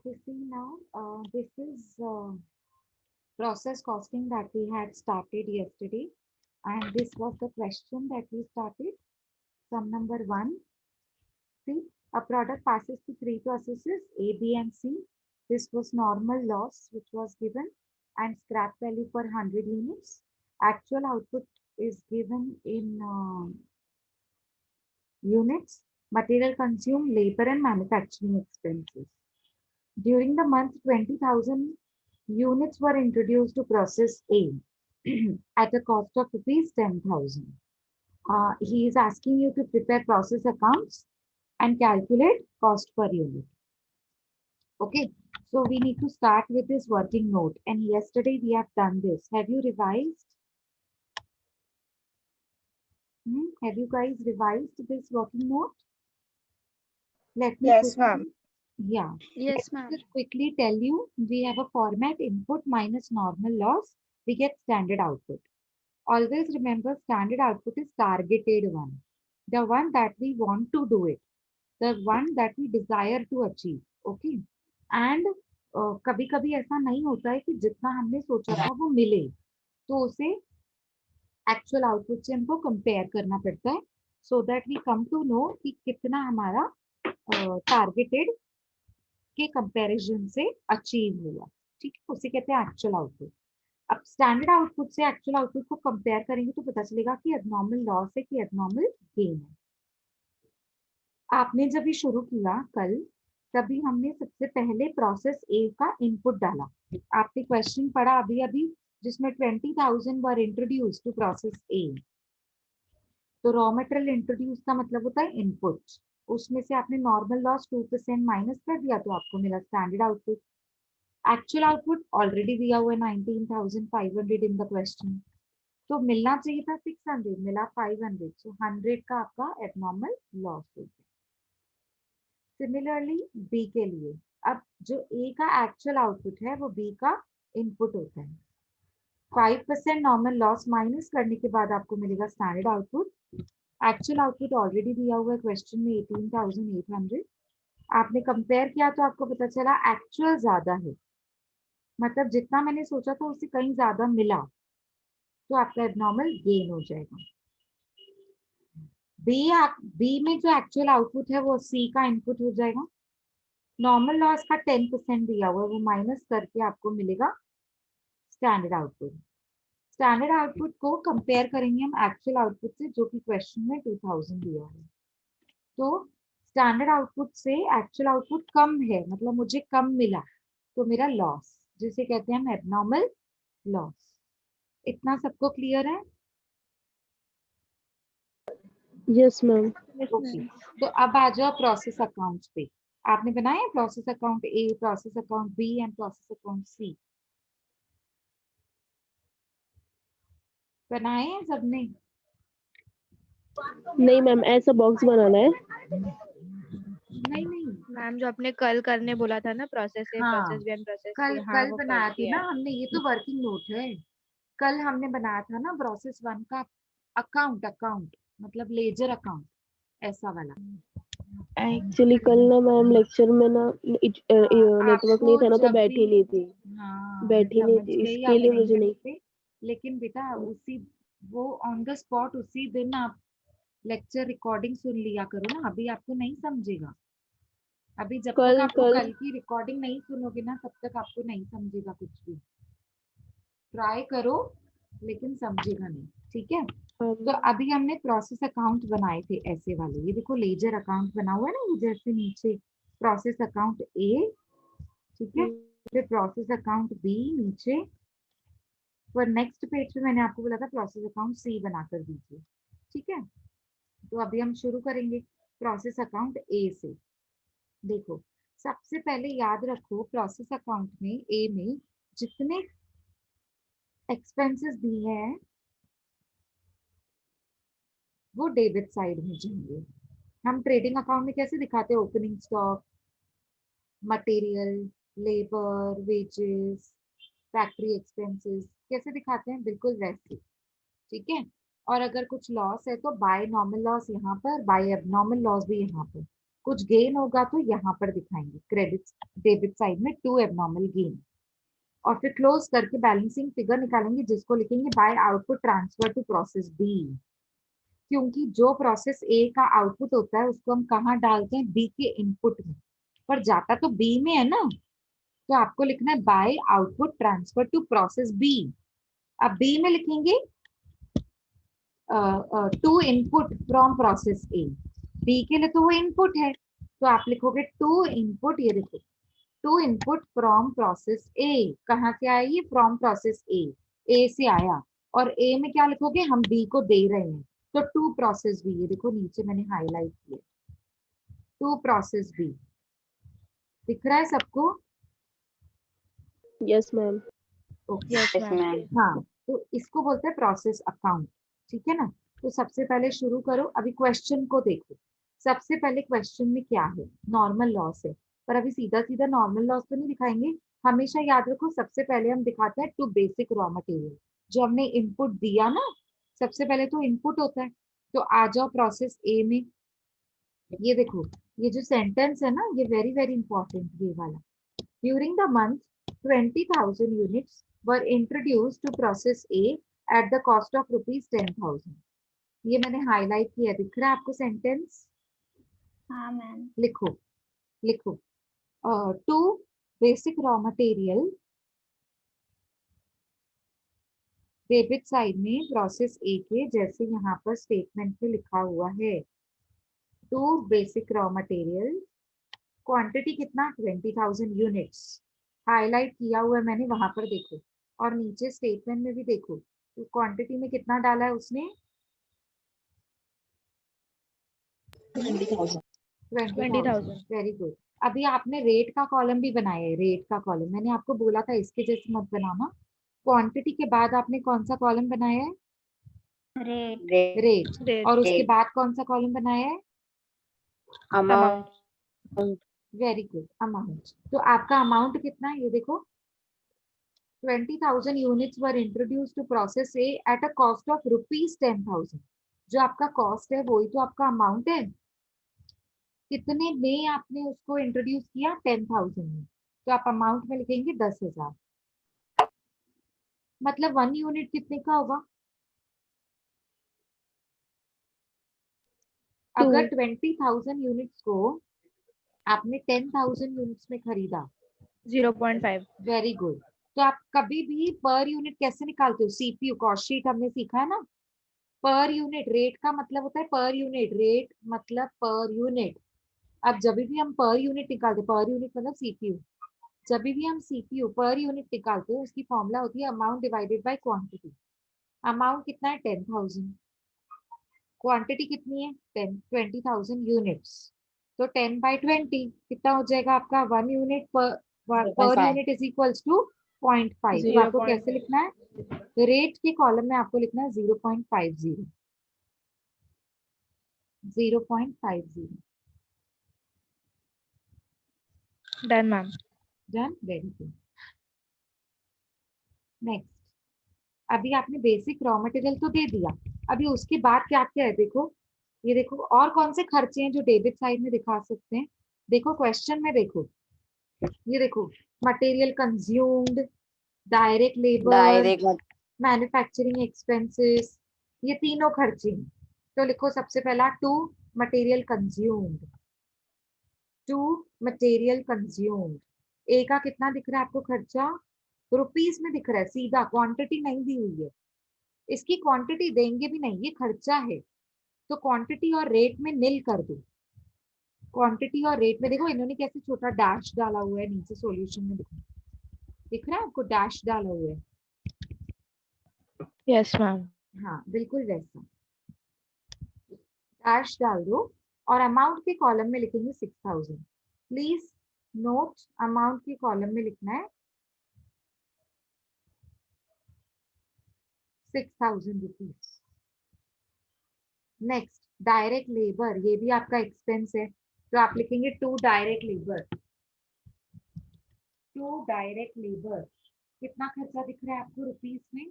Okay, see now, this is process costing that we had started yesterday, and this was the question that we started. Sum number one. See, a product passes through three processes A, B, and C. This was normal loss, which was given, and scrap value per 100 units. Actual output is given in units, material consumed, labor, and manufacturing expenses. During the month, 20,000 units were introduced to process A at a cost of rupees 10,000. He is asking you to prepare process accounts and calculate cost per unit. Okay, so we need to start with this working note. And yesterday we have done this. Have you revised? Have you guys revised this working note? Let me Yes, quickly, ma'am. yeah. Let Yes, me ma'am. just quickly tell you, we have a format input minus normal loss. We get standard output. Always remember standard output is targeted one. The one that we want to do it. The one that we desire to achieve. Okay. And कभी कभी ऐसा नहीं होता है कि जितना हमने सोचा था वो मिले, तो उसे एक्चुअल आउटपुट से हमको कंपेयर करना पड़ता है so that we come to know कि कितना हमारा टारगेटेड के कंपैरिजन से अचीव हुआ. ठीक है, उसे कहते हैं एक्चुअल आउटपुट. अब स्टैंडर्ड आउटपुट से एक्चुअल आउटपुट को कंपेयर करेंगे तो पता चलेगा कि एबनॉर्मल लॉस है कि एबनॉर्मल गेन है. आपने जब ये शुरू किया कल, तभी हमने सबसे पहले प्रोसेस ए का इनपुट डाला. आपने क्वेश्चन पढ़ा अभी अभी जिसमें 20,000 were introduce to process A. तो रॉ मटेरियल इंट्रोड्यूस का मतलब होता है इनपुट. उसमें से आपने नॉर्मल लॉस 2% माइनस कर दिया तो आपको मिला standard output. Actual output already दिया हुआ है 19,500 इन द क्वेश्चन. तो मिलना चाहिए था 600, मिला 500. सो 100 का आपका एबनॉर्मल लॉस हो गया. सिमिलरली बी के लिए, अब जो ए का एक्चुअल आउटपुट है वो बी का इनपुट होता है. 5% नॉर्मल लॉस माइनस करने के बाद आपको मिलेगा standard output. Actual output already दिया हुआ है क्वेश्चन में 18,800. आपने कंपेयर किया तो आपको पता चला एक्चुअल ज्यादा है, मतलब जितना मैंने सोचा था उससे कहीं ज्यादा मिला, तो आपका एबनॉर्मल गेन हो जाएगा. बी में जो एक्चुअल आउटपुट है वो सी का इनपुट हो जाएगा. नॉर्मल लॉस का 10% दिया हुआ है, वो माइनस करके आपको मिलेगा स्टैंडर्ड आउटपुट. स्टैंडर्ड आउटपुट को कंपेयर करेंगे हम एक्चुअल आउटपुट से जो कि क्वेश्चन में 2000 दिया है. तो स्टैंडर्ड आउटपुट से एक्चुअल आउटपुट कम है, मतलब मुझे कम मिला, तो मेरा लॉस, जिसे कहते हैं हम एबनॉर्मल लॉस. इतना सबको क्लियर है? Yes ma'am. ओके, तो अब आ जाओ प्रोसेस अकाउंट पे. आपने बनाया process account A, process account B and process account C? बनाए हैं सबने? नहीं मैम, ऐसा बॉक्स बनाना है. नहीं नहीं, मैम जो आपने कल करने बोला था ना, प्रोसेस ए, हाँ, प्रोसेस बी एंड प्रोसेस कल सी, हाँ कल वो बनाया कर थी ना दिया है. हमने. ये तो वर्किंग नोट है. कल हमने बनाया था ना प्रोसेस वन का अकाउंट. अकाउंट मतलब लेजर अकाउंट, ऐसा वाला. एक्चुअली कल ना मैम लेक्चर में ना नेटवर्क नहीं आपको था ना, तो जब भी, बैठी नहीं थी. हाँ मैं बैठी नहीं समझ थी, गई इसके आप लिए नहीं मुझे बैठे नहीं. थे, लेकिन बेटा उसी वो ऑन द स्पॉट उसी दिन आप लेक्चर रिकॉर्डिंग सुन लिया करो ना. अभी आपको नहीं समझेगा. अभी जब तक कल आपको कल कल की रिकॉर्डिंग नहीं सुनोगे ना तब तक आपको नहीं समझेगा कुछ भी. ट्राई करो लेकिन समझेगा नहीं. ठीक है, तो अभी हमने प्रोसेस अकाउंट बनाए थे ऐसे वाले. ये देखो लेजर अकाउंट बना हुआ है ना, ये जैसे नीचे प्रोसेस अकाउंट ए, ठीक है, फिर प्रोसेस अकाउंट बी नीचे, और नेक्स्ट पेज पे मैंने आपको बोला था प्रोसेस अकाउंट सी बना कर दीजिए. ठीक है, तो अभी हम शुरू करेंगे प्रोसेस अकाउंट ए से. देखो, सबसे पहले याद रखो प्रोसेस अकाउंट में ए में जितने एक्सपेंसेस दिए हैं वो डेबिट साइड में जाएंगे. हम ट्रेडिंग अकाउंट में कैसे दिखाते हैं? Opening stock, material, labour, wages, factory expenses, कैसे दिखाते हैं? बिल्कुल वैसे. ठीक है, और अगर कुछ लॉस है तो बाय नॉर्मल लॉस यहाँ पर, बाय एबनॉर्मल लॉस भी यहाँ पर. कुछ गेन होगा तो यहाँ पर दिखाएंगे क्रेडिट डेबिट साइड में 2 एबनॉर्मल गेन, और फिर क्लोज करके बैलेंसिंग फिगर निकालेंगे जिसको लिखेंगे by output transfer to process B. क्योंकि जो प्रोसेस ए का आउटपुट होता है उसको हम कहाँ डालते हैं, बी के इनपुट में, पर जाता तो बी में है ना, तो आपको लिखना है by output transfer to process B. अब बी में लिखेंगे to input from process A, B के लिए तो वो इनपुट है, तो आप लिखोगे टू इनपुट, ये देखो to input from process A, कहाँ से आया ये, फ्रॉम प्रोसेस ए से आया, और ए में क्या लिखोगे, हम बी को दे रहे हैं, तो टू प्रोसेस बी, ये देखो नीचे मैंने हाईलाइट किया, टू प्रोसेस बी, दिख रहा है सबको? Yes ma'am. Okay, yes ma'am. हाँ, तो इसको बोलते हैं प्रोसेस अकाउंट, ठीक है ना। तो सबसे पहले शुरू करो, अभी क्वेश्चन को देखो। सबसे पहले क्वेश्चन में क्या है, नॉर्मल लॉस है, पर अभी सीधा सीधा नॉर्मल लॉस तो नहीं दिखाएंगे, हमेशा याद रखो सबसे पहले हम दिखाते हैं टू बेसिक रॉ मटेरियल, जो हमने इनपुट दिया ना, सबसे पहले तो इनपुट होता है। तो आ जाओ प्रोसेस ए में, ये देखो, ये जो सेंटेंस है ना, ये वेरी वेरी इंपॉर्टेंट, ये वाला, During the month, 20,000 units were introduced to process A at the cost of rupees 10,000. ये मैंने हाईलाइट किया, दिख रहा है आपको सेंटेंस? हाँ मैम। लिखो, लिखो, to basic raw material, debit side में प्रोसेस ए के, जैसे यहाँ पर स्टेटमेंट में लिखा हुआ है, to basic raw material, quantity कितना, 20,000 यूनिट्स, हाईलाइट किया हुआ है मैंने, वहां पर देखो, और नीचे स्टेटमेंट में भी देखो, तो क्वांटिटी में कितना डाला है उसने, 20,000। 20,000, 20,000। Very good. अभी आपने रेट का कॉलम भी बनाया है, रेट का कॉलम मैंने आपको बोला था इसके जैसे मत बनाना, क्वांटिटी के बाद आपने कौन सा कॉलम बनाया है, रेट रेट, रेट। और उसके बाद कौन सा कॉलम बनाया है, amount. Amount very good, amount. तो आपका अमाउंट कितना है, ये देखो, 20,000 units were introduced to process A at a cost of rupees 10,000। जो आपका कॉस्ट है वही तो आपका अमाउंट है, कितने में आपने उसको इंट्रोड्यूस किया, 10,000 में, तो आप अमाउंट में लिखेंगे 10,000, मतलब 1 यूनिट कितने का होगा, अगर 20,000 यूनिट्स को आपने 10,000 यूनिट्स में खरीदा, 0.5। वेरी गुड, तो आप कभी भी पर यूनिट कैसे निकालते हो, सीपीयू कॉस्ट शीट हमने सीखा है ना, पर यूनिट, रेट का मतलब होता है पर यूनिट, रेट मतलब पर यूनिट। अब जब भी हम पर यूनिट निकालते, पर यूनिट मतलब सीपीयू, जब भी हम सीपीयू पर यूनिट निकालते हैं उसकी फॉर्मूला होती है amount divided by quantity. Amount कितना है, 10,000, क्वांटिटी कितनी है, 20,000 यूनिट्स, तो 10/20 कितना हो जाएगा आपका, 1 यूनिट पर 0.5 यूनिट इज इक्वल्स टू 0.5। तो आपको कैसे 0.5। लिखना है, रेट के कॉलम में आपको लिखना है 0.50, 0.50, done ma'am. Done, very good. Next, अभी आपने बेसिक रॉ मटेरियल तो दे दिया, अभी उसके बाद क्या क्या है देखो, ये देखो और कौन से खर्चे हैं जो डेबिट साइड में दिखा सकते हैं, देखो क्वेश्चन में देखो, ये देखो, material consumed, direct labour, direct manufacturing expenses, ये तीनों खर्चे हैं। तो लिखो सबसे पहला to material consumed, to material consumed, A का कितना दिख रहा है आपको खर्चा, रुपीस में दिख रहा है, सीधा क्वांटिटी नहीं दी हुई है, इसकी क्वांटिटी देंगे भी नहीं, ये खर्चा है, तो क्वांटिटी और रेट में निल कर दो, क्वांटिटी और रेट में देखो इन्होंने कैसे छोटा डैश डाला हुआ है नीचे सॉल्यूशन में, देखो दिख रहा है आपको, डैश डाला हुआ है, यस मैम। हाँ बिल्कुल वैसा, डैश डाल दो, और अमाउंट के कॉलम में लिखेंगे 6,000, प्लीज नोट अमाउंट के कॉलम में लिखना है 6,000 रुपीज। नेक्स्ट, डायरेक्ट लेबर, ये भी आपका एक्सपेंस है, तो आप लिखेंगे to direct labour, to direct labour, कितना खर्चा दिख रहा है आपको रुपीस में,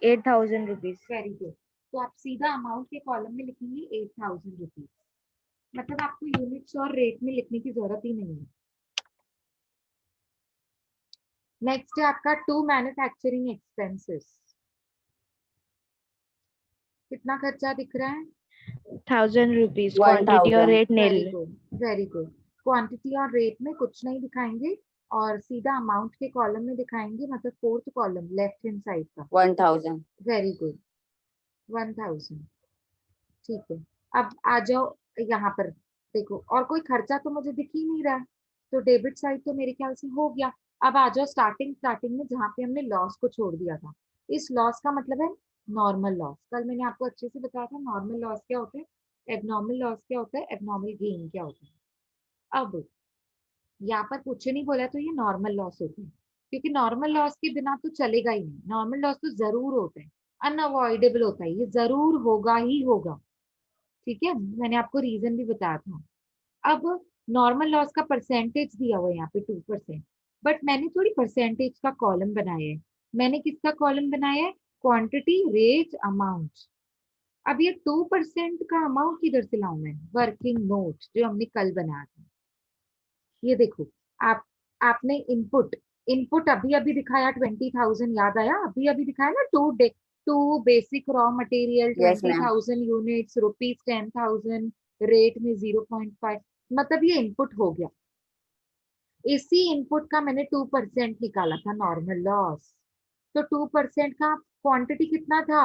8,000 रुपीज। वेरी गुड, तो आप सीधा अमाउंट के कॉलम में लिखेंगे 8,000 रुपीज। मतलब आपको यूनिट्स और रेट में लिखने की जरूरत ही नहीं है। नेक्स्ट है आपका टू मैन्युफैक्चरिंग एक्सपेंसेस। कितना खर्चा दिख रहा है? 1000 rupees. Quantity or 1000. rate nil. Very good, very good. Quantity और रेट में कुछ नहीं दिखाएंगे और सीधा अमाउंट के कॉलम में दिखाएंगे, मतलब fourth column left hand side का। 1000. Very good, 1000। ठीक है, अब आ जाओ यहाँ पर। देखो और कोई खर्चा तो मुझे दिख ही नहीं रहा है, तो डेबिट साइड तो मेरे ख्याल से हो गया। अब आ जाओ स्टार्टिंग में जहाँ पे हमने लॉस को छोड़ दिया था। इस लॉस का मतलब है नॉर्मल लॉस। कल मैंने आपको अच्छे से बताया था नॉर्मल लॉस क्या होता है, एबनॉर्मल लॉस क्या होता है, एबनॉर्मल गेन क्या होता है। अब यहाँ पर कुछ नहीं बोला तो ये नॉर्मल लॉस होता है, क्योंकि नॉर्मल लॉस के बिना तो चलेगा ही नहीं। नॉर्मल लॉस तो जरूर होता है, अनअवॉइडेबल होता है, ये जरूर होगा ही होगा। ठीक है, मैंने आपको रीजन भी बताया था। अब नॉर्मल लॉस का परसेंटेज दिया हुआ है यहाँ पे 2%, बट मैंने थोड़ी परसेंटेज का कॉलम बनाया है। मैंने किसका कॉलम बनाया है? Quantity, rate, amount. अब ये 2% का अमाउंट किधर से लाऊं मैं? वर्किंग नोट जो हमने कल बनाया था। ये देखो, आप आपने इनपुट इनपुट अभी अभी दिखाया 20,000, याद आया? अभी अभी दिखाया ना, to basic raw material Yes, ma'am. 20,000 units, rupees 10,000, rate में 0.5, मतलब ये इनपुट हो गया। इसी इनपुट का मैंने 2% निकाला था नॉर्मल लॉस। तो 2% का क्वांटिटी कितना था?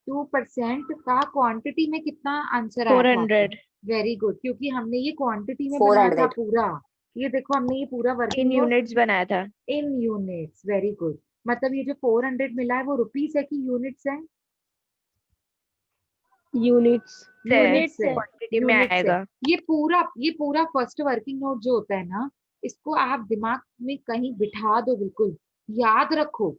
2% का क्वांटिटी में कितना आंसर आया था आपका? 400. वेरी गुड, क्योंकि हमने ये क्वांटिटी में बनाया था 400. पूरा। ये देखो, हमने ये पूरा In वर्किंग नोट units बनाया था. इन यूनिट्स। वेरी गुड, मतलब ये जो 400 मिला है वो रुपीस है कि यूनिट्स है? यूनिट्स। यूनिट्स है, Quantity में यूनिट्स है। आएगा. ये पूरा फर्स्ट वर्किंग नोट जो होता है ना, इसको आप दिमाग में कहीं बिठा दो, बिल्कुल याद रखो।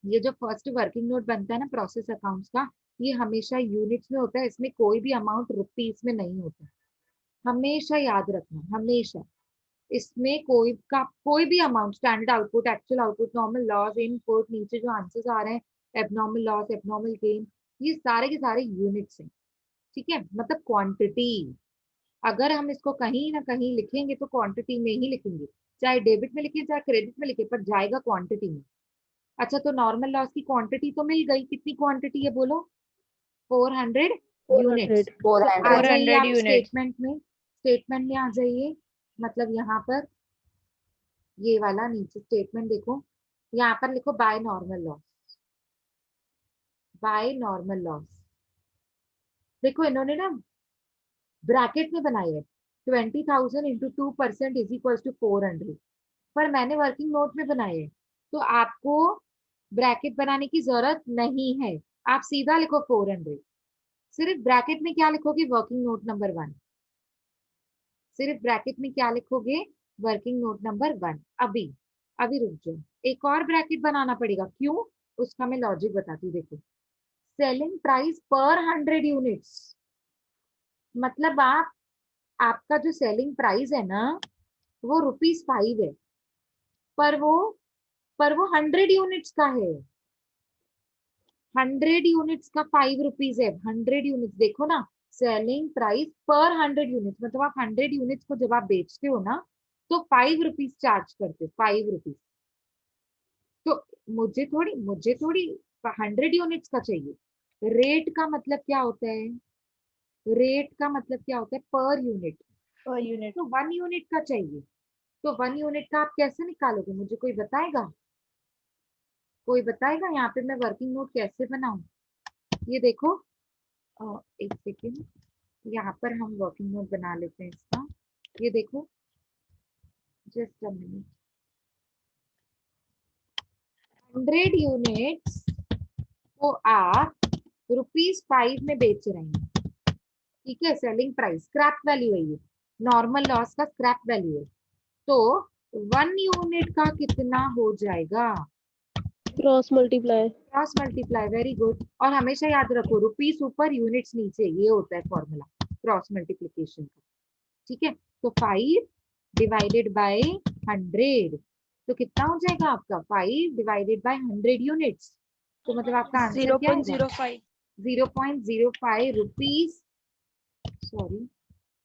ये जो फर्स्ट वर्किंग नोट बनता है ना प्रोसेस अकाउंट्स का, ये हमेशा यूनिट्स में होता है, इसमें कोई भी अमाउंट रुपीस में नहीं होता। हमेशा याद रखना, हमेशा। इसमें कोई भी amount, standard output, actual output, normal loss, input, नीचे जो आंसर्स आ रहे हैं, एबनॉर्मल लॉस, एबनॉर्मल गेन, ये सारे के सारे यूनिट्स हैं। ठीक है, मतलब क्वांटिटी। अगर हम इसको कहीं ना कहीं लिखेंगे तो क्वांटिटी में ही लिखेंगे, चाहे डेबिट में लिखे चाहे क्रेडिट में लिखे, पर जाएगा क्वांटिटी में। अच्छा, तो नॉर्मल लॉस की क्वांटिटी तो मिल गई, कितनी क्वांटिटी है बोलो? 400 यूनिट्स। 400। तो आ 400. जाइए 400 आप units. स्टेटमेंट में आ जाइए। मतलब यहाँ पर ये वाला नीचे स्टेटमेंट देखो, यहाँ पर लिखो by normal loss. By normal loss, देखो इन्होंने ना ब्रैकेट में बनाई है, 20,000 इंटू 2% इज इक्वल टू 400, पर मैंने वर्किंग नोट में बनाए है, तो आपको ब्रैकेट बनाने की जरूरत नहीं है। आप सीधा लिखो 400। सिर्फ ब्रैकेट में क्या लिखोगे? Working note number 1। सिर्फ ब्रैकेट में क्या लिखोगे? Working note number 1। अभी अभी रुक जाओ, एक और ब्रैकेट बनाना पड़ेगा। क्यों? उसका मैं लॉजिक बताती हूँ। देखो, सेलिंग प्राइस पर 100 यूनिट्स, मतलब आपका जो सेलिंग प्राइस है ना, वो ₹5 है, पर वो 100 यूनिट्स का है। 100 यूनिट्स का ₹5 है। 100 यूनिट्स देखो ना, सेलिंग प्राइस पर 100 यूनिट्स, मतलब आप 100 यूनिट्स को जब आप बेचते हो ना, तो ₹5 चार्ज करते हो, ₹5। तो मुझे थोड़ी 100 यूनिट्स का चाहिए। रेट का मतलब क्या होता है? रेट का मतलब क्या होता है? Per unit. Per unit. तो 1 यूनिट का चाहिए, तो 1 यूनिट का आप कैसे निकालोगे? मुझे कोई बताएगा? कोई बताएगा यहाँ पे मैं वर्किंग नोट कैसे बनाऊं? ये देखो, एक सेकेंड, यहाँ पर हम वर्किंग नोट बना लेते हैं इसका। ये देखो, जस्ट अ मिनट। 100 यूनिट्स को आप ₹5 में बेच रहे हैं। ठीक है, सेलिंग प्राइस, स्क्रैप वैल्यू है ये, नॉर्मल लॉस का स्क्रैप वैल्यू है। तो 1 यूनिट का कितना हो जाएगा? Cross multiply. Cross multiply, very good. और हमेशा याद रखो, रुपीस ऊपर यूनिट्स नीचे, ये होता है फॉर्मूला क्रॉस मल्टीप्लीकेशन का। ठीक है, तो 5 डिवाइडेड बाय 100, तो कितना हो जाएगा आपका? 5 डिवाइडेड बाय 100 यूनिट्स। तो मतलब आपका आंसर क्या आएगा? 0.05. 0.05 rupees, sorry,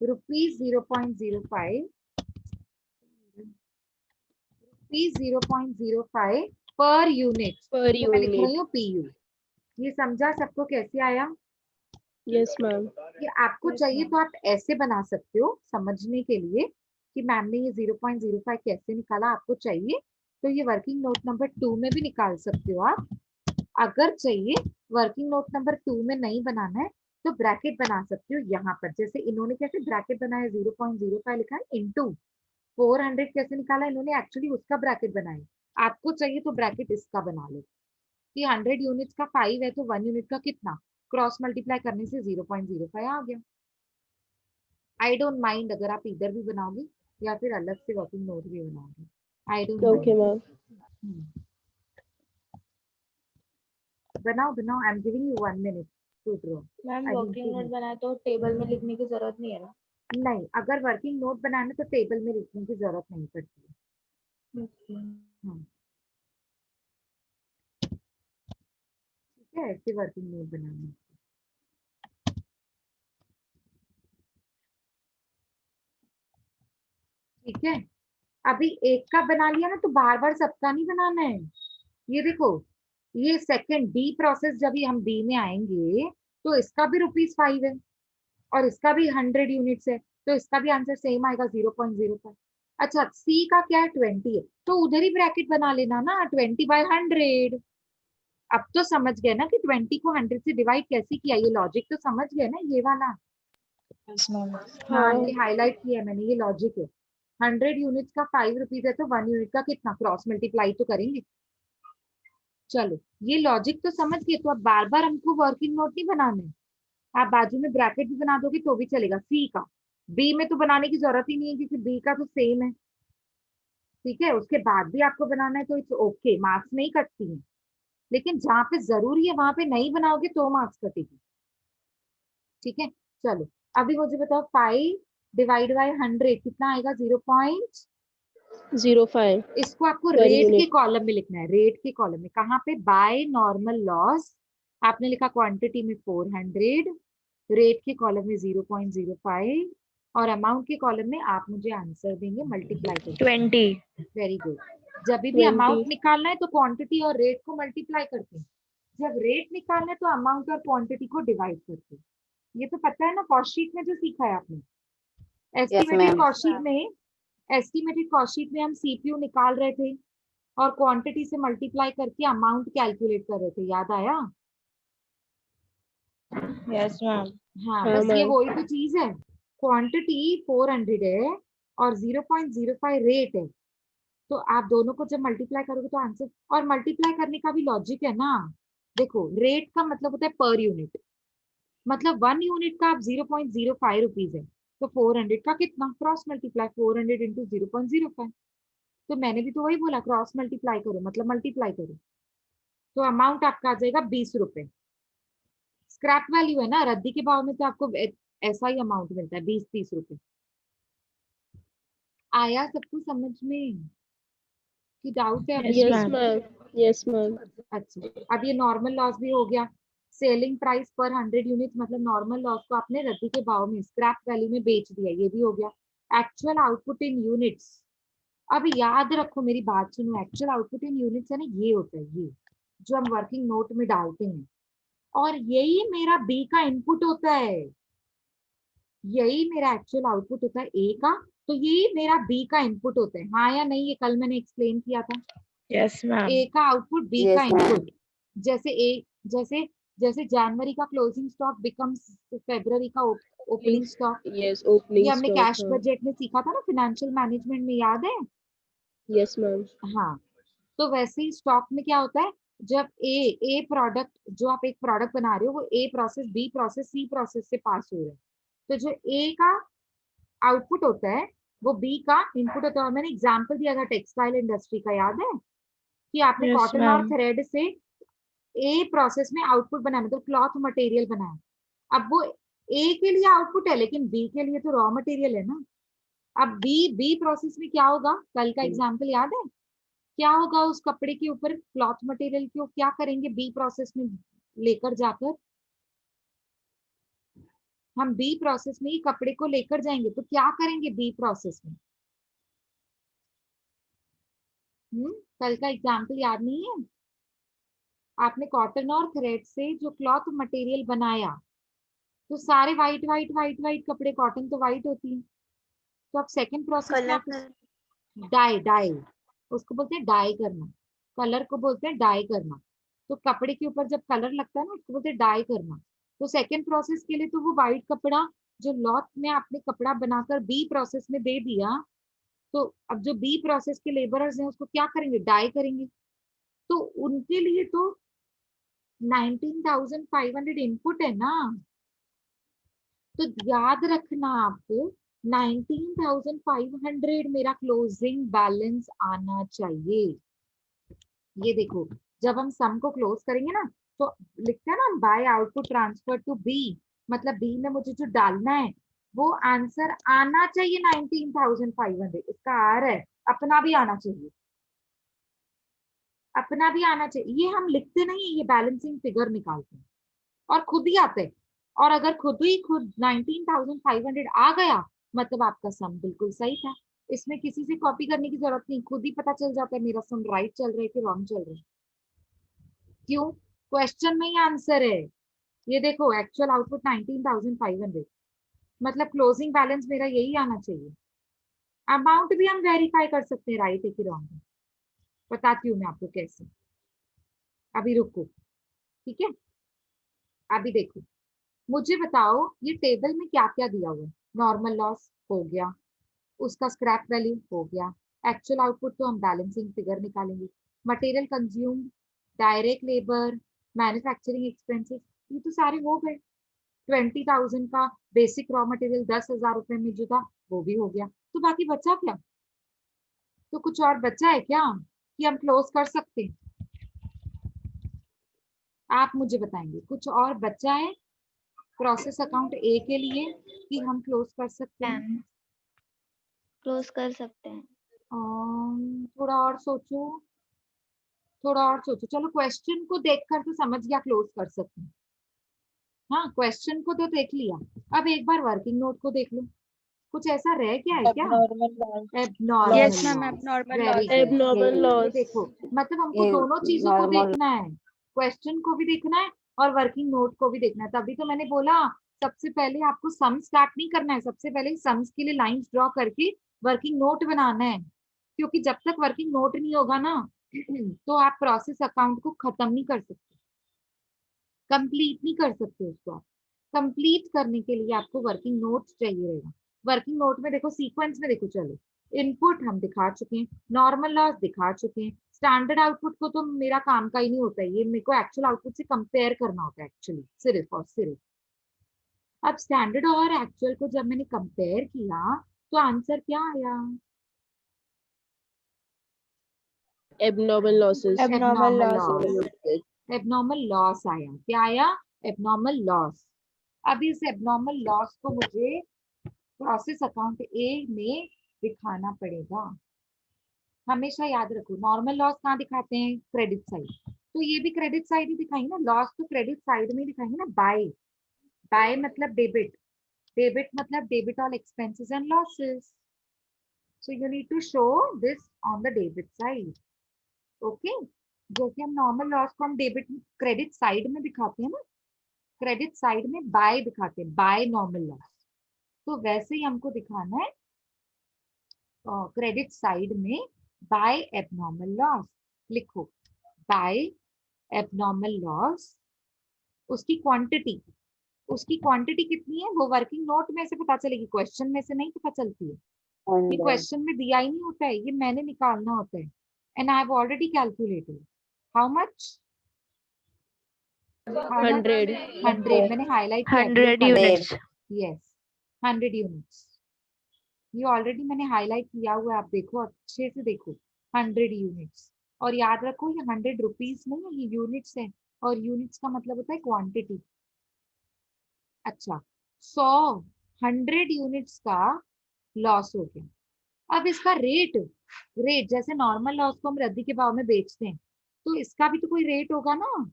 rupees 0.05, rupees 0.05 per unit, per तो मैं लिख रही unit. हूँ PU। ये समझा सबको कैसे आया? Yes, ma'am. कि आपको चाहिए तो आप ऐसे बना सकते हो समझने के लिए कि मैम ने ये 0.05 कैसे निकाला, आपको चाहिए तो ये वर्किंग नोट नंबर 2 में भी निकाल सकते हो आप। अगर चाहिए वर्किंग नोट नंबर 2 में नहीं बनाना है तो ब्रैकेट बना सकते हो यहाँ पर, जैसे इन्होंने कैसे ब्रैकेट बनाया 0.05 लिखा है इनटू 400 कैसे निकाला इन्होंने, एक्चुअली उसका ब्रैकेट बनाया। आपको चाहिए तो ब्रैकेट इसका बना लो कि 100 यूनिट्स का 5 है तो 1 यूनिट का कितना, क्रॉस मल्टीप्लाई करने से 0.05 आ गया। आई डोंट माइंड अगर आप इधर भी बनाओगे या फिर अलग से वर्किंग नोट भी बनाओगे, I don't Okay, mind. ma'am. बनाओ बनाओ, I am giving you 1 minute to draw. Ma'am I mean, working 2 note minutes. बनाए तो टेबल में लिखने की जरूरत नहीं है ना? नहीं, अगर वर्किंग नोट बनाना तो टेबल में लिखने की जरूरत नहीं पड़ती है। हाँ, ठीक है, ऐसे वर्किंग नोट बनाना। ठीक है, अभी एक का बना लिया ना तो बार बार सबका नहीं बनाना है। ये देखो, ये सेकंड बी प्रोसेस, जब ये हम बी में आएंगे तो इसका भी ₹5 है और इसका भी 100 यूनिट्स है, तो इसका भी आंसर सेम आएगा 0.05। अच्छा, सी का क्या है 20 है, तो उधर ही ब्रैकेट बना लेना ना 20/100। अब तो समझ गए ना कि 20 को 100 से डिवाइड कैसे किया, ये लॉजिक तो समझ गए ना ये वाला। Yes ma'am. हाँ, हाँ. ये हाईलाइट किया है मैंने, ये लॉजिक है। 100 यूनिट्स का 5 रुपीज है तो 1 यूनिट का कितना, क्रॉस मल्टीप्लाई तो करेंगे। चलो, ये लॉजिक तो समझ गए, तो अब बार बार हमको वर्किंग नोट नहीं बनाना है। आप बाजू में ब्रैकेट भी बना दोगे तो भी चलेगा। सी का, बी में तो बनाने की जरूरत ही नहीं है क्योंकि बी का तो सेम है। ठीक है, उसके बाद भी आपको बनाना है तो इट्स ओके, मार्क्स नहीं कटती है, लेकिन जहाँ पे जरूरी है वहां पे नहीं बनाओगे तो मार्क्स कटेगी। ठीक है, चलो अभी मुझे बताओ 5/100 कितना आएगा, 0. 05 इसको आपको per रेट के unit. कॉलम में लिखना है, रेट के कॉलम में कहाँ पे, बाय नॉर्मल लॉस। आपने लिखा क्वांटिटी में 400, रेट के कॉलम में 0.05 और अमाउंट के कॉलम में आप मुझे आंसर देंगे मल्टीप्लाई करके। 20। Very good. जब भी अमाउंट 20. निकालना है तो क्वांटिटी और रेट को मल्टीप्लाई करते हैं, जब रेट निकालना है तो अमाउंट और क्वांटिटी को डिवाइड करते हैं। ये तो पता है ना, कॉस्ट शीट में जो सीखा है आपने। Yes, estimated ma'am. Cost sheet में, एस्टिमेटेड कॉस्ट शीट में हम सीपीयू निकाल रहे थे और क्वांटिटी से मल्टीप्लाई करके अमाउंट कैलकुलेट कर रहे थे, याद आया? Yes ma'am. हाँ, हाँ, बस ये ma'am. वही तो चीज है। क्वांटिटी 400 है और 0.05 रेट है, तो आप दोनों को जब मल्टीप्लाई करोगे तो आंसर, और मल्टीप्लाई करने का भी लॉजिक है ना। देखो, रेट का मतलब होता है पर यूनिट, मतलब 1 यूनिट का आप 0.05 रुपीज है तो 400 का कितना, क्रॉस मल्टीप्लाई 400 इंटू 0.05। तो मैंने भी तो वही बोला, क्रॉस मल्टीप्लाई करो मतलब मल्टीप्लाई करो, तो अमाउंट आपका आ जाएगा 20 रुपए। स्क्रैप वैल्यू है ना, रद्दी के भाव में तो आपको ऐसा ही अमाउंट मिलता है, 20-30 रुपए। आया सबको समझ में कि डाउट है अभी यस भी? Yes, ma'am. ma'am. Yes, ma'am. अच्छा, अब ये नॉर्मल लॉस भी हो गया। सेलिंग प्राइस पर 100 यूनिट मतलब नॉर्मल लॉस को आपने रद्दी के भाव में स्क्रैप वैल्यू में बेच दिया, ये भी हो गया। एक्चुअल आउटपुट इन यूनिट्स, अब याद रखो मेरी बात सुनो, एक्चुअल आउटपुट इन यूनिट्स है ना, ये होता है ये जो हम वर्किंग नोट में डालते हैं, और यही मेरा बी का इनपुट होता है, यही मेरा एक्चुअल आउटपुट होता है ए का, तो यही मेरा बी का इनपुट होता है। हाँ या नहीं, ये कल मैंने एक्सप्लेन किया था। Yes ma'am. ए का आउटपुट बी का Yes, ma'am. इनपुट, जैसे ए, जैसे जैसे जनवरी का क्लोजिंग स्टॉक बिकम्स फरवरी का ओपनिंग स्टॉक। Yes, ये opening हमने stock. कैश बजट में सीखा था ना, फाइनेंशियल मैनेजमेंट में, याद है? Yes, ma'am. हाँ, तो वैसे ही स्टॉक में क्या होता है, जब ए प्रोडक्ट, जो आप एक प्रोडक्ट बना रहे हो वो A process B process C process से पास हो रहा है, तो जो ए का आउटपुट होता है वो बी का इनपुट होता है। और मैंने एग्जांपल दिया था टेक्सटाइल इंडस्ट्री का, याद है कि आपने यस कॉटन और मैम। थ्रेड से ए प्रोसेस में आउटपुट बनाया, मतलब क्लॉथ मटेरियल बनाया। अब वो ए के लिए आउटपुट है लेकिन बी के लिए तो रॉ मटेरियल है ना। अब बी प्रोसेस में क्या होगा, कल का एग्जाम्पल याद है, क्या होगा उस कपड़े के ऊपर, क्लॉथ मटेरियल को क्या करेंगे बी प्रोसेस में लेकर जाकर, हम बी प्रोसेस में ही कपड़े को लेकर जाएंगे, तो क्या करेंगे बी प्रोसेस में? कल का एग्जाम्पल याद नहीं है? आपने कॉटन और थ्रेड से जो क्लॉथ मटेरियल बनाया, तो सारे वाइट वाइट वाइट वाइट कपड़े, कॉटन तो वाइट होती है, तो अब सेकंड प्रोसेस में आप डाई डाई, उसको बोलते हैं डाई करना, कलर को बोलते हैं डाई करना। तो कपड़े के ऊपर जब कलर लगता है ना, उसको बोलते हैं डाई करना। तो सेकंड प्रोसेस के लिए तो वो वाइट कपड़ा जो लॉट में आपने कपड़ा बनाकर बी प्रोसेस में दे दिया, तो अब जो बी प्रोसेस के लेबरर्स हैं उसको क्या करेंगे? डाई करेंगे। तो उनके लिए तो 19,500 इनपुट है ना, तो याद रखना आपको 19,500 मेरा क्लोजिंग बैलेंस आना चाहिए। ये देखो, जब हम सम को क्लोज करेंगे ना, तो लिखते हैं ना by output transfer to B, मतलब बी में मुझे जो डालना है वो आंसर आना चाहिए 19,500, इसका आर है, अपना भी आना चाहिए, अपना भी आना चाहिए। ये हम लिखते नहीं, ये बैलेंसिंग फिगर निकालते हैं और खुद ही आते हैं। और अगर खुद 19,500 आ गया, मतलब आपका सम बिल्कुल सही था। इसमें किसी से कॉपी करने की जरूरत नहीं, खुद ही पता चल जाता है मेरा सम राइट चल रहा है कि रॉन्ग चल रहा है। क्यों? क्वेश्चन में ही आंसर है। ये देखो, एक्चुअल आउटपुट 19,500, मतलब क्लोजिंग बैलेंस मेरा यही आना चाहिए। अमाउंट भी हम वेरीफाई कर सकते हैं राइट है कि रॉन्ग है, बताती हूँ मैं आपको कैसे। अभी रुको, ठीक है? अभी देखो, मुझे बताओ ये टेबल में क्या क्या दिया हुआ है। नॉर्मल लॉस हो गया, उसका स्क्रैप वैल्यू हो गया, एक्चुअल आउटपुट तो हम बैलेंसिंग फिगर निकालेंगे, material consumed, direct labour, manufacturing expenses, ये तो सारे हो गए। 20,000 का बेसिक रॉ मटेरियल 10,000 रुपए में जो था वो भी हो गया, तो बाकी बचा क्या? तो कुछ और बचा है क्या कि हम क्लोज कर सकते हैं? आप मुझे बताएंगे कुछ और बचा है प्रोसेस अकाउंट ए के लिए कि हम क्लोज कर सकते हैं? क्लोज कर सकते हैं। थोड़ा और सोचो, थोड़ा और सोचो। चलो क्वेश्चन को देखकर तो समझ गया क्लोज कर सकते हैं। हाँ, क्वेश्चन को तो देख लिया, अब एक बार वर्किंग नोट को देख लो। कुछ ऐसा रह क्या है क्या? Abnormal loss. Abnormal Yes, loss, ma'am, abnormal very loss. Good, Abnormal ये loss. देखो, मतलब हमको ये दोनों चीजों को नॉर्मल देखना है, क्वेश्चन को भी देखना है और वर्किंग नोट को भी देखना है। तभी तो मैंने बोला सबसे पहले आपको सम स्टार्ट नहीं करना है, सबसे पहले सम्स के लिए लाइंस ड्रॉ करके वर्किंग नोट बनाना है, क्योंकि जब तक वर्किंग नोट नहीं होगा ना तो आप प्रोसेस अकाउंट को खत्म नहीं कर सकते, कंप्लीट नहीं कर सकते उसको। आप कंप्लीट करने के लिए आपको वर्किंग नोट चाहिए रहेगा। वर्किंग नोट में देखो, सीक्वेंस में देखो, चलो इनपुट हम दिखा चुके हैं, नॉर्मल लॉस दिखा चुके हैं, स्टैंडर्ड आउटपुट को तो मेरा काम का ही नहीं होता है, ये मेरे को एक्चुअल आउटपुट से कंपेयर करना होता है एक्चुअली, सिर्फ और सिर्फ। अब स्टैंडर्ड और एक्चुअल को जब मैंने कंपेयर किया तो आंसर क्या आया? Abnormal losses. Abnormal abnormal losses. Loss, abnormal loss आया। क्या आया? Abnormal loss. अब इस एबनॉर्मल लॉस को मुझे प्रोसेस अकाउंट ए में दिखाना पड़ेगा। हमेशा याद रखो, नॉर्मल लॉस कहाँ दिखाते हैं? क्रेडिट साइड, तो ये भी क्रेडिट साइड ही दिखाएंगे ना, लॉस तो क्रेडिट साइड में ही दिखाएंगे ना। बाय, बाय मतलब डेबिट, डेबिट मतलब debit all expenses and losses, so you need to show this on the debit side. Okay, जैसे हम नॉर्मल लॉस को हम डेबिट क्रेडिट साइड में दिखाते हैं ना, क्रेडिट साइड में बाय दिखाते हैं, बाय नॉर्मल लॉस, तो वैसे ही हमको दिखाना है क्रेडिट साइड में बाय एबनॉर्मल लॉस। लिखो बाय एबनॉर्मल लॉस, उसकी क्वांटिटी, उसकी क्वांटिटी कितनी है वो वर्किंग नोट में से पता चलेगी, क्वेश्चन में से नहीं पता चलती है। ये क्वेश्चन में दिया ही नहीं होता है, ये मैंने निकालना होता है, and I have already calculated how much, 100. 100 मैंने हाईलाइट किया 100 units. यस, 100 यूनिट्स, ये ऑलरेडी मैंने हाईलाइट किया हुआ है, आप देखो अच्छे से देखो, 100 यूनिट्स। और याद रखो ये 100 रुपीज नहीं है, ये यूनिट्स है, और यूनिट्स का मतलब होता है क्वांटिटी। अच्छा, 100 यूनिट्स का लॉस हो गया। अब इसका रेट, रेट जैसे नॉर्मल लॉस को हम रद्दी के भाव में बेचते हैं, तो इसका भी तो कोई रेट होगा ना,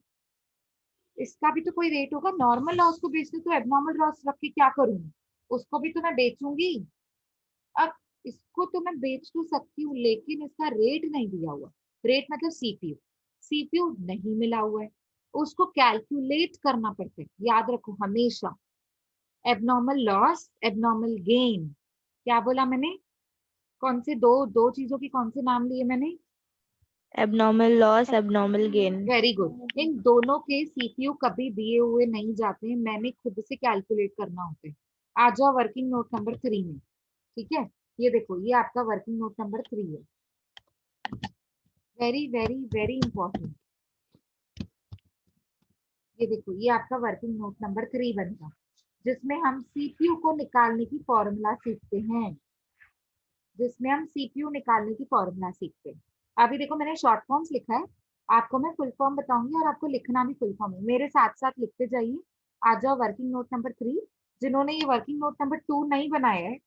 इसका भी तो कोई रेट होगा। नॉर्मल लॉस को बेचते तो एबनॉर्मल लॉस रख के क्या करूंगी, उसको भी तो मैं बेचूंगी। अब इसको तो मैं बेच तो सकती हूँ, लेकिन इसका रेट नहीं दिया हुआ। रेट मतलब सीपीयू, सीपीयू नहीं मिला हुआ है, उसको कैलकुलेट करना पड़ता है। याद रखो हमेशा, एबनॉर्मल लॉस, एबनॉर्मल गेन। क्या बोला मैंने? कौन से दो दो चीजों के कौन से नाम लिए मैंने? Abnormal loss, abnormal gain. Very good. इन दोनों के सीपीयू कभी दिए हुए नहीं जाते हैं, मैंने खुद से कैलकुलेट करना होता है। आ जाओ वर्किंग नोट नंबर 3 में। ठीक है, ये देखो, ये आपका वर्किंग नोट नंबर 3 है। Very very very important. ये देखो, ये आपका वर्किंग नोट नंबर 3 बनेगा, जिसमें हम सीपीयू को निकालने की फॉर्मूला सीखते हैं। जिसमें हम सीपीयू निकालने की फॉर्मूला सीखते हैं। अभी देखो, मैंने शॉर्ट फॉर्म्स लिखा है, आपको मैं फुल फॉर्म बताऊंगी और आपको लिखना भी फुल फॉर्म है। मेरे साथ साथ लिखते जाइए। आ जाओ वर्किंग नोट नंबर 3। जिन्होंने ये वर्किंग नोट नंबर 2 नहीं बनाया है,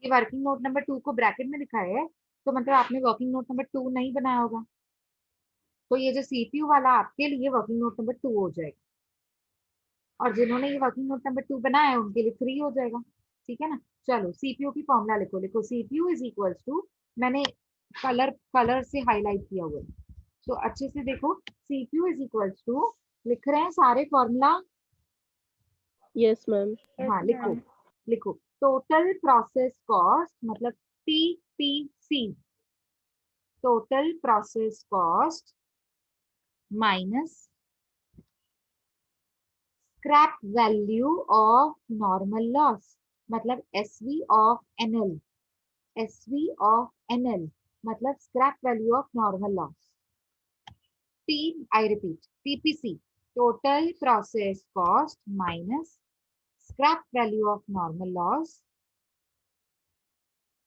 ये वर्किंग नोट नंबर 2 को ब्रैकेट में दिखाया है, तो मतलब आपने वर्किंग नोट नंबर 2 नहीं बनाया होगा। तो ये जो सीपीयू वाला आपके लिए वर्किंग नोट नंबर 2 हो जाएगा, और जिन्होंने ये वर्किंग नोट नंबर 2 बनाया है उनके लिए 3 हो जाएगा। ठीक है ना? चलो सीपीयू की फॉर्मूला लिखो। लिखो सीपीयू इज इक्वल्स टू, मैंने कलर कलर से हाईलाइट किया हुआ है, तो अच्छे से देखो। सीपीयू इज इक्वल्स टू, लिख रहे हैं सारे फॉर्मूला? Yes, ma'am. हाँ लिखो। लिखो टोटल प्रोसेस कॉस्ट, मतलब TPC, total process cost minus scrap value of normal loss, मतलब SV of NL. SV of NL मतलब scrap value of normal loss. T, I repeat, TPC, total process cost minus scrap value of normal loss,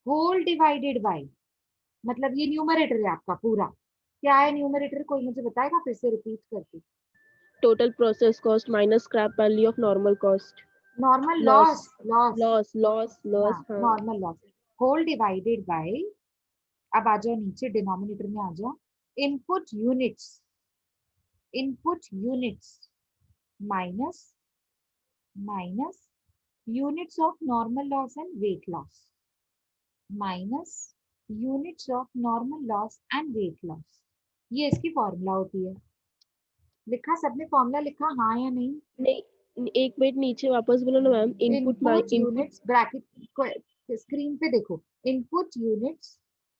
whole divided by, मतलब ये numerator है आपका पूरा। क्या है numerator, कोई मुझे बताएगा फिर से रिपीट करके? Total process cost minus scrap value of normal cost. Normal Loss. Loss, loss. Loss. हाँ, हाँ. Normal loss, whole divided by. अब आ जाओ नीचे, डिनोमिनेटर में आ जाओ। Input units, input units minus minus units of normal loss and weight loss, minus units of normal loss and weight loss. ये इसकी फॉर्मूला होती है। लिखा सबने फॉर्मूला? लिखा हाँ या नहीं? नहीं, एक मिनट नीचे वापस बोलो ना ma'am. Input Input. Units, bracket screen पे देखो, input units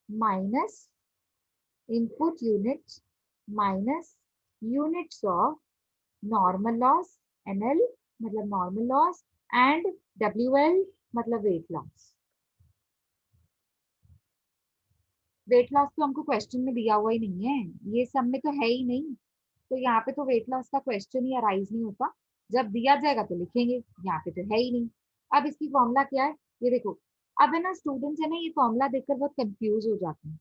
minus, input units minus units of normal loss, NL मतलब नॉर्मल लॉस, एंड डब्ल्यूएल मतलब वेट लॉस। वेट लॉस तो हमको क्वेश्चन में दिया हुआ ही नहीं है, ये सब में तो है ही नहीं, तो यहाँ पे तो वेट लॉस का क्वेश्चन ही अराइज नहीं होता। जब दिया जाएगा तो लिखेंगे, यहाँ पे तो है ही नहीं। अब इसकी फॉर्मूला क्या है, ये देखो। अब है ना, स्टूडेंट्स है ना, ये फॉर्मूला देखकर बहुत कंफ्यूज हो जाते हैं,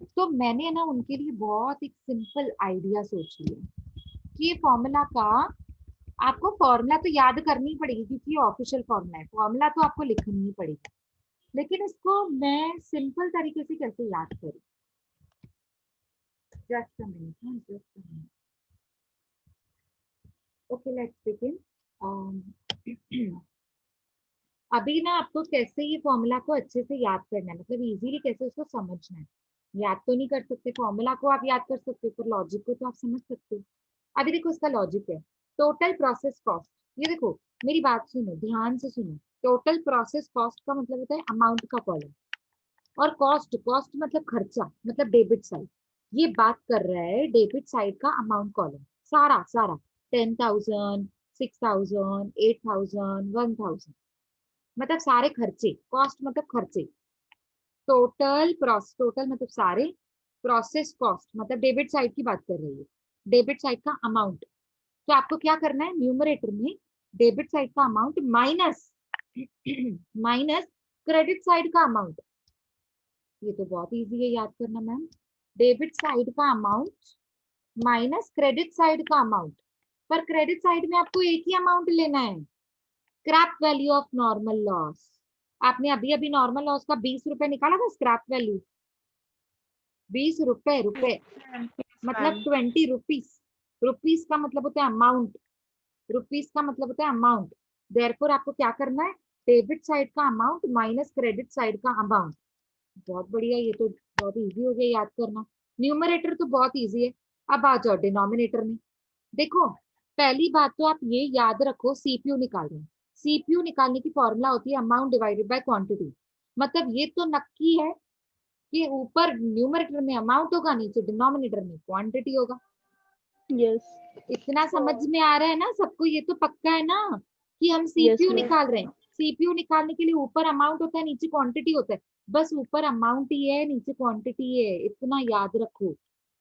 तो मैंने है ना उनके लिए बहुत एक सिंपल आइडिया सोच लिया कि ये फॉर्मूला का, आपको फॉर्मूला तो याद करनी ही पड़ेगी क्योंकि ये ऑफिशियल फॉर्मूला है, फॉर्मूला तो आपको लिखनी ही पड़ेगी, लेकिन इसको मैं सिंपल तरीके से कैसे याद करूँ? Just a minute, just a minute. Okay let's begin. अभी ना आपको कैसे ये फॉर्मूला को अच्छे से याद करना है, मतलब इजीली कैसे उसको समझना है। याद तो नहीं कर सकते, फॉर्मूला को आप याद कर सकते हो, पर लॉजिक को तो आप समझ सकते हो। अभी देखो इसका लॉजिक है, टोटल प्रोसेस कॉस्ट। ये देखो, मेरी बात सुनो, ध्यान से सुनो। टोटल प्रोसेस कॉस्ट का मतलब होता है अमाउंट का कॉलम, और कॉस्ट, कॉस्ट मतलब खर्चा, मतलब डेबिट साइड। ये बात कर रहा है डेबिट साइड का अमाउंट कॉलम, सारा सारा, 10,000, 6,000, 8,000, 1,000, मतलब सारे खर्चे। कॉस्ट मतलब खर्चे। टोटल मतलब सारे, प्रोसेस कॉस्ट मतलब डेबिट साइड की बात कर रही है, डेबिट साइड का अमाउंट। तो आपको क्या करना है, न्यूमरेटर में डेबिट साइड का amount minus minus credit side का अमाउंट। ये तो बहुत इजी है याद करना मैम। डेबिट साइड का अमाउंट माइनस क्रेडिट साइड का अमाउंट, पर क्रेडिट साइड में आपको एक ही अमाउंट लेना है, scrap value of normal loss. आपने अभी अभी नॉर्मल लॉस का 20 रुपए निकाला था, स्क्रैप वैल्यू 20 रुपए, रुपए मतलब 20 रुपीज। रुपीस का मतलब होता है अमाउंट, रुपीस का मतलब होता है अमाउंट। देयरफॉर आपको क्या करना है, डेबिट साइड का अमाउंट माइनस क्रेडिट साइड का अमाउंट। बहुत बढ़िया, ये तो बहुत इजी हो गया याद करना। न्यूमरेटर तो बहुत इजी है। अब आ जाओ डिनोमिनेटर में। देखो पहली बात तो आप ये याद रखो, सीपीयू निकाल रहे हैं, सीपीयू निकालने की फॉर्मूला होती है अमाउंट डिवाइडेड बाय क्वांटिटी। मतलब ये तो नक्की है कि ऊपर न्यूमरेटर में अमाउंट होगा, नीचे डिनोमिनेटर में क्वांटिटी होगा। यस इतना समझ में आ रहा है ना सबको, ये तो पक्का है ना कि हम यस सीपीयू मैम। निकाल रहे हैं। सीपीयू निकालने के लिए ऊपर अमाउंट होता है, नीचे क्वांटिटी होता है। बस ऊपर अमाउंट ही है, नीचे क्वांटिटी है, इतना याद रखो।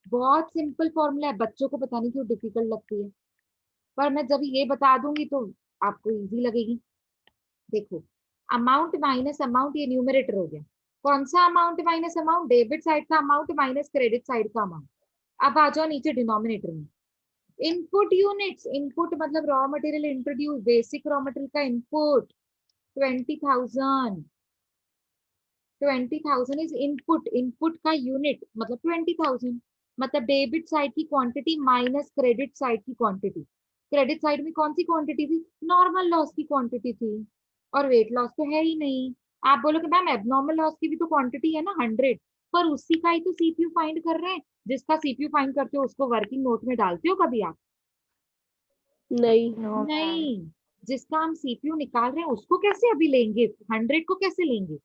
बहुत सिंपल फॉर्मूला है, बच्चों को पता नहीं क्यों डिफिकल्ट लगती है, पर मैं जब ये बता दूंगी तो आपको इजी लगेगी। देखो अमाउंट माइनस अमाउंट, ये न्यूमरेटर हो गया। कौन सा amount minus amount, debit side का अमाउंट माइनस क्रेडिट साइड का अमाउंट। अब आ जाओ नीचे डिनोमिनेटर में। इनपुट यूनिट्स, इनपुट मतलब raw material introduce, basic raw material का इनपुट 20,000। 20,000 इज इनपुट, इनपुट का यूनिट मतलब 20,000। मतलब डेबिट साइड की क्वांटिटी माइनस क्रेडिट साइड की क्वांटिटी। क्रेडिट साइड में कौन सी क्वांटिटी थी, नॉर्मल लॉस की क्वांटिटी थी, और वेट लॉस तो है ही नहीं। आप बोलोगे मैम एबनॉर्मल लॉस की भी तो क्वांटिटी है ना 100, पर उसी का ही तो सीपीयू फाइंड कर रहे हैं। जिसका सीपीयू फाइंड करते हो उसको वर्किंग नोट में डालते हो कभी आप? नहीं No, ma'am. नहीं, जिसका हम सीपीयू निकाल रहे हैं उसको कैसे अभी लेंगे, 100 को कैसे लेंगे?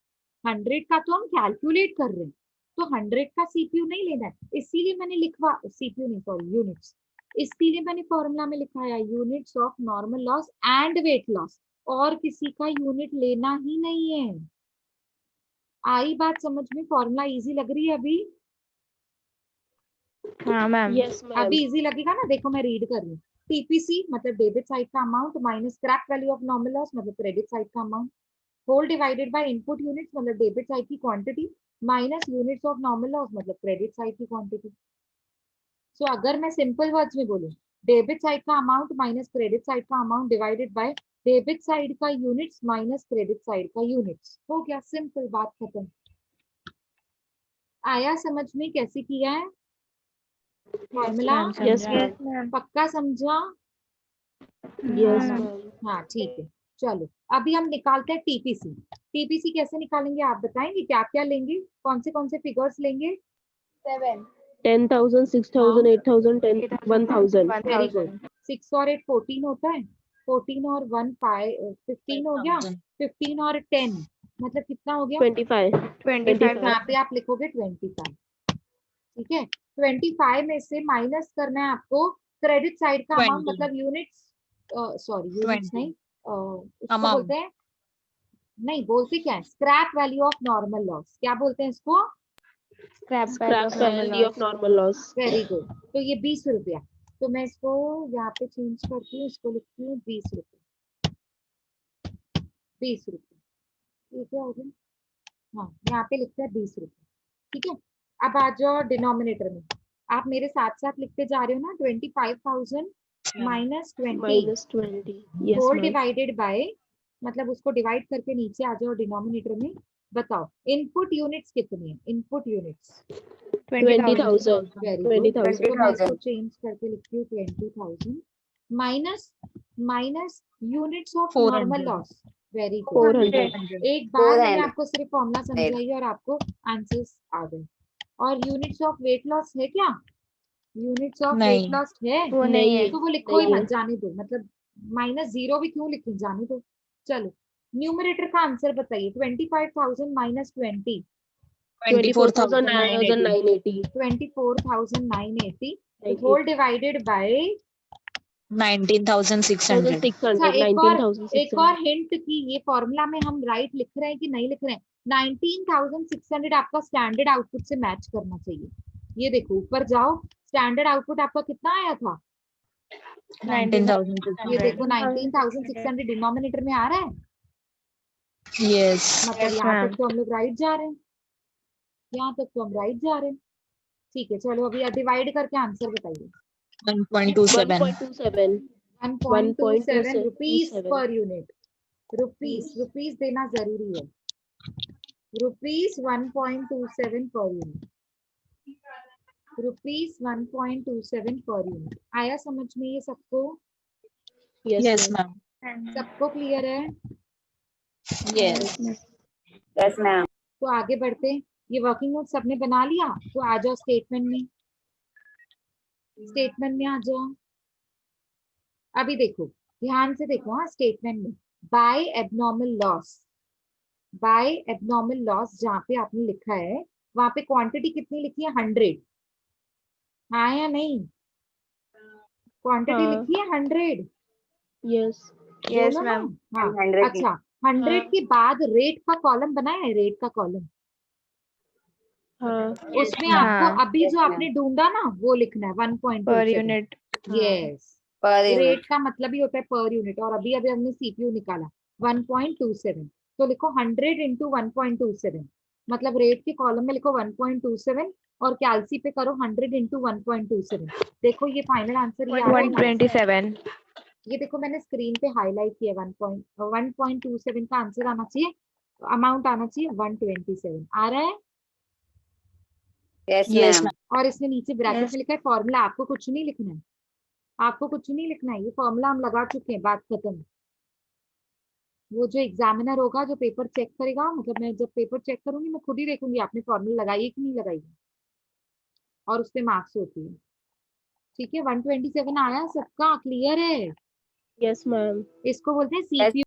100 का तो हम कैलकुलेट कर रहे हैं, तो 100 का सीपीयू नहीं लेना है। इसीलिए मैंने लिखवा, सीपीयू नहीं सॉरी यूनिट्स, इसीलिए मैंने फॉर्मूला में लिखा है units of normal loss and weight loss, और किसी का यूनिट लेना ही नहीं है। आई बात समझ में, फॉर्मूला इजी लग रही है अभी? हाँ मैम। Yes ma'am. अभी इजी लगेगा ना, देखो मैं रीड कर रही हूँ। टीपीसी मतलब डेबिट साइड का amount minus scrap value of normal loss मतलब क्रेडिट साइड का amount, whole divided by input units मतलब डेबिट साइड की quantity minus units of normal loss मतलब क्रेडिट साइड की क्वांटिटी। सो अगर मैं सिंपल वर्ड्स में बोलूं, डेबिट साइड का अमाउंट माइनस क्रेडिट साइड का amount divided by debit side का यूनिट्स माइनस क्रेडिट साइड का यूनिट्स। हो गया, सिंपल, बात खत्म। आया समझ में कैसे किया है फॉर्मूला? मैम यस समझा। मैम। पक्का समझा? यस हाँ, मैम। हाँ ठीक है। चलो अभी हम निकालते हैं टीपीसी। टीपीसी कैसे निकालेंगे आप बताएंगे, क्या क्या लेंगे, कौन से फिगर्स लेंगे? 10,000, 6,000, 8,000, 10, 1,000। Very good. 6 और 8 14 होता है, 14 और 1 15 हो गया, 15 और 10 मतलब कितना हो गया? 25। 25 यहाँ पे आप लिखोगे 25। ठीक है, 25 में से माइनस करना है आपको क्रेडिट साइड का अमाउंट 20 मतलब यूनिट्स, सॉरी यूनिट्स 20 नहीं, उसको अमाउंट बोलते हैं, नहीं बोलते क्या है, scrap value of normal loss, क्या बोलते हैं इसको? Scrap value scrap of normal value of loss. Normal loss. Very good. तो ये 20 रुपया, तो मैं इसको यहाँ पे चेंज करती हूँ, इसको लिखती हूँ 20 रुपये, 20 रुपये। ये क्या हो गया, हाँ यहाँ पे लिखते हैं 20 रुपये। ठीक है, अब आ जाओ डिनोमिनेटर में। आप मेरे साथ साथ लिखते जा रहे हो ना, 25,000 minus 20 -20। Yes whole ma'am. Divided by, मतलब उसको डिवाइड करके नीचे आ जाओ डिनोमिनेटर में। बताओ इनपुट यूनिट्स कितनी है, इनपुट यूनिट्स 20,000। Very good. 20,000। तो मैं इसको चेंज करके लिखती हूँ 20,000 minus, minus units of normal 400 loss, very good. 400। एक बार मैंने आपको सिर्फ फॉर्मूला समझाई और आपको आंसर्स आ गए। और यूनिट्स ऑफ वेट लॉस है क्या, यूनिट्स ऑफ वेट नहीं लॉस है? वो नहीं है। तो वो लिखो ही नहीं मत, है। जाने दो, मतलब -0 भी क्यों लिखे, जाने दो। चलो न्यूमरेटर का आंसर बताइए, 25,000 माइनस 20 24,980 24,980। 24,980 होल 980। Divided by. 19,600 अच्छा 600। एक और 19,600। हिंट की, ये फॉर्मूला में हम राइट लिख रहे हैं कि नहीं लिख रहे हैं? 19,600 आपका स्टैंडर्ड आउटपुट से मैच करना चाहिए। ये देखो ऊपर जाओ, स्टैंडर्ड आउटपुट आपका कितना आया था, ये 19,600 देखो 19,600 डिनोमिनेटर में आ रहा है, यस मतलब Yes, यहाँ तक ma'am. तो हम लोग राइट जा रहे हैं, यहाँ तक तो हम राइट जा रहे हैं। ठीक है चलो अभी डिवाइड करके आंसर बताइए। 1.27 1.27। 1.27 rupees 1.27। Per unit, rupees, rupees देना जरूरी है, rupees 1.27 per unit. ₹1.27 per unit. आया समझ में ये सबको? Yes, ma'am. सबको क्लियर है? Yes. Yes, ma'am. तो आगे बढ़ते, ये वर्किंग नोट सबने बना लिया, तो आ जाओ स्टेटमेंट में। स्टेटमेंट में आ जाओ। अभी देखो, ध्यान से देखो, हाँ स्टेटमेंट में by abnormal loss, by abnormal loss जहाँ पे आपने लिखा है वहां पे क्वांटिटी कितनी लिखी है? 100। हाँ या नहीं? क्वांटिटी हाँ। लिखी है 100। यस। Yes, बोलो ना। ma'am. हाँ 100 अच्छा, 100 हाँ। के बाद रेट का कॉलम बनाया है, रेट का कॉलम। हाँ। उसमें ma'am. आपको हाँ. अभी Yes, जो ma'am. आपने ढूंढा ना वो लिखना है Per 1.27। unit. हाँ. Yes, Per rate unit. का मतलब ही होता है पर यूनिट, और अभी अभी हमने सीपीयू निकाला 1.27, तो लिखो 100 इंटू 1.27, मतलब रेट के कॉलम में लिखो 1.27 और कैलसी पे करो 100 इंटू 1.27। देखो ये फाइनल आंसर ये आ रहा है ना? 127. ये देखो मैंने स्क्रीन पे हाईलाइट किया 1.27 का आंसर आना चाहिए, अमाउंट आना चाहिए 127। आ रहा है? Yes, Yes, ma'am. ma'am. और इसने नीचे ब्रैकेट Yes. में लिखा है फॉर्मूला। आपको कुछ नहीं लिखना है, आपको कुछ नहीं लिखना है, ये फॉर्मूला हम लगा चुके हैं, बात खत्म। वो जो एग्जामिनर होगा, जो पेपर चेक करेगा, मतलब मैं जब पेपर चेक करूंगी मैं खुद ही देखूंगी आपने फॉर्मूला लगाई है कि नहीं लगाई है, और उस पे मार्क्स होती है। ठीक है, 127 आया, सबका क्लियर है? Yes ma'am. इसको बोलते हैं Yes, सीपीयू